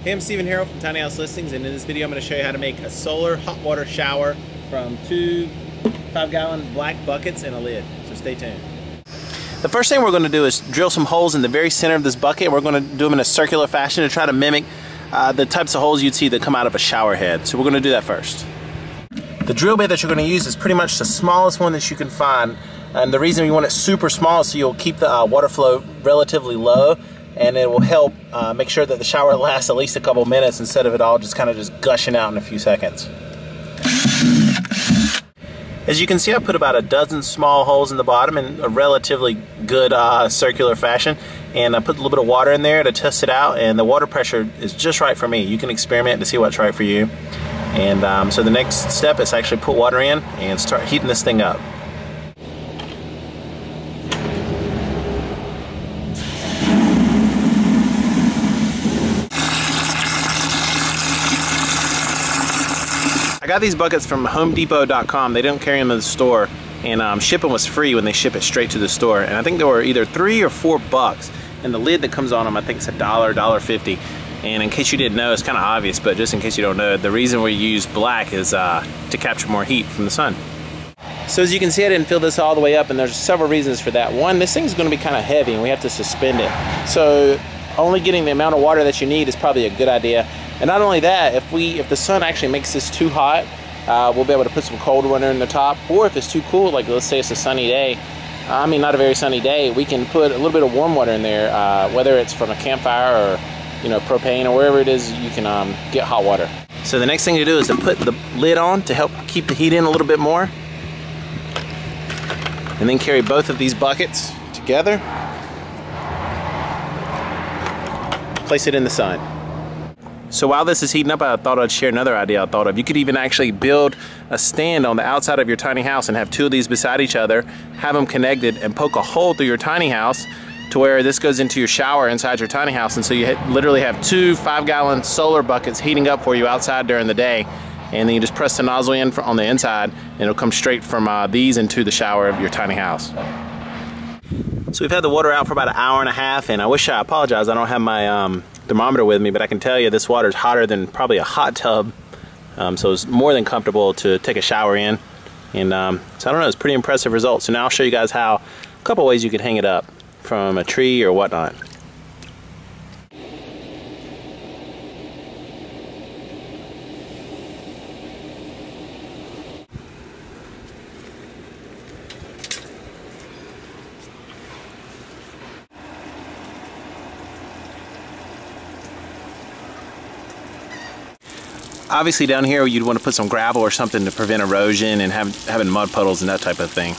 Hey, I'm Stephen Harrell from Tiny House Listings, and in this video I'm going to show you how to make a solar hot water shower from two 5-gallon black buckets and a lid. So stay tuned. The first thing we're going to do is drill some holes in the very center of this bucket. We're going to do them in a circular fashion to try to mimic the types of holes you'd see that come out of a shower head. So we're going to do that first. The drill bit that you're going to use is pretty much the smallest one that you can find. And the reason you want it super small is so you'll keep the water flow relatively low, and it will help make sure that the shower lasts at least a couple minutes instead of it all just kind of gushing out in a few seconds. As you can see, I put about a dozen small holes in the bottom in a relatively good circular fashion, and I put a little bit of water in there to test it out, and the water pressure is just right for me. You can experiment to see what's right for you. And so the next step is actually put water in and start heating this thing up. I got these buckets from HomeDepot.com. They don't carry them in the store, and shipping was free when they ship it straight to the store. And I think there were either $3 or $4, and the lid that comes on them I think is $1, $1.50. And in case you didn't know, it's kind of obvious, but just in case you don't know, the reason we use black is to capture more heat from the sun. So as you can see, I didn't fill this all the way up, and there's several reasons for that. One, this thing's going to be kind of heavy, and we have to suspend it. So only getting the amount of water that you need is probably a good idea. And not only that, if the sun actually makes this too hot, we'll be able to put some cold water in the top. Or if it's too cool, like let's say it's a sunny day, I mean not a very sunny day, we can put a little bit of warm water in there, whether it's from a campfire or propane or wherever it is you can get hot water. So the next thing to do is to put the lid on to help keep the heat in a little bit more. And then carry both of these buckets together. Place it in the sun. So while this is heating up, I thought I'd share another idea I thought of. You could even actually build a stand on the outside of your tiny house and have two of these beside each other, have them connected, and poke a hole through your tiny house to where this goes into your shower inside your tiny house. And so you literally have two 5-gallon solar buckets heating up for you outside during the day. And then you just press the nozzle in on the inside, and it'll come straight from these into the shower of your tiny house. So we've had the water out for about an hour and a half, and I apologize, I don't have my thermometer with me, but I can tell you this water is hotter than probably a hot tub. So it's more than comfortable to take a shower in. And so I don't know, it's pretty impressive results. So now I'll show you guys a couple ways you could hang it up from a tree or whatnot. Obviously down here you'd want to put some gravel or something to prevent erosion and having mud puddles and that type of thing.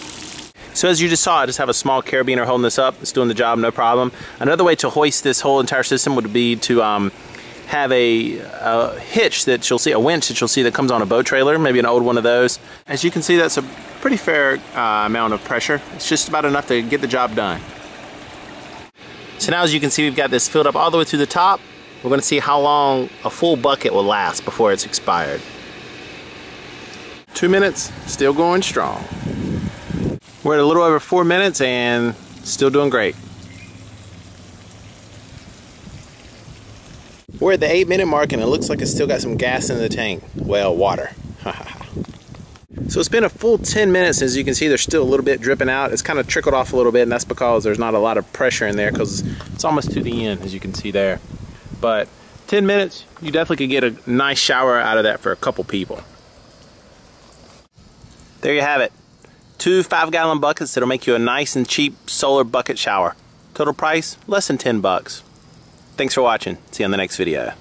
So as you just saw, I just have a small carabiner holding this up. It's doing the job, no problem. Another way to hoist this whole entire system would be to have a hitch that you'll see, a winch that you'll see that comes on a boat trailer, maybe an old one of those. As you can see, that's a pretty fair amount of pressure. It's just about enough to get the job done. So now as you can see, we've got this filled up all the way to the top. We're going to see how long a full bucket will last before it's expired. 2 minutes, still going strong. We're at a little over 4 minutes and still doing great. We're at the 8-minute mark, and it looks like it's still got some gas in the tank. Well, water. So it's been a full 10 minutes. As you can see, there's still a little bit dripping out. It's kind of trickled off a little bit, and that's because there's not a lot of pressure in there because it's almost to the end, as you can see there. But 10 minutes, you definitely could get a nice shower out of that for a couple people. There you have it. 2 5-gallon buckets that'll make you a nice and cheap solar bucket shower. Total price, less than $10. Thanks for watching. See you on the next video.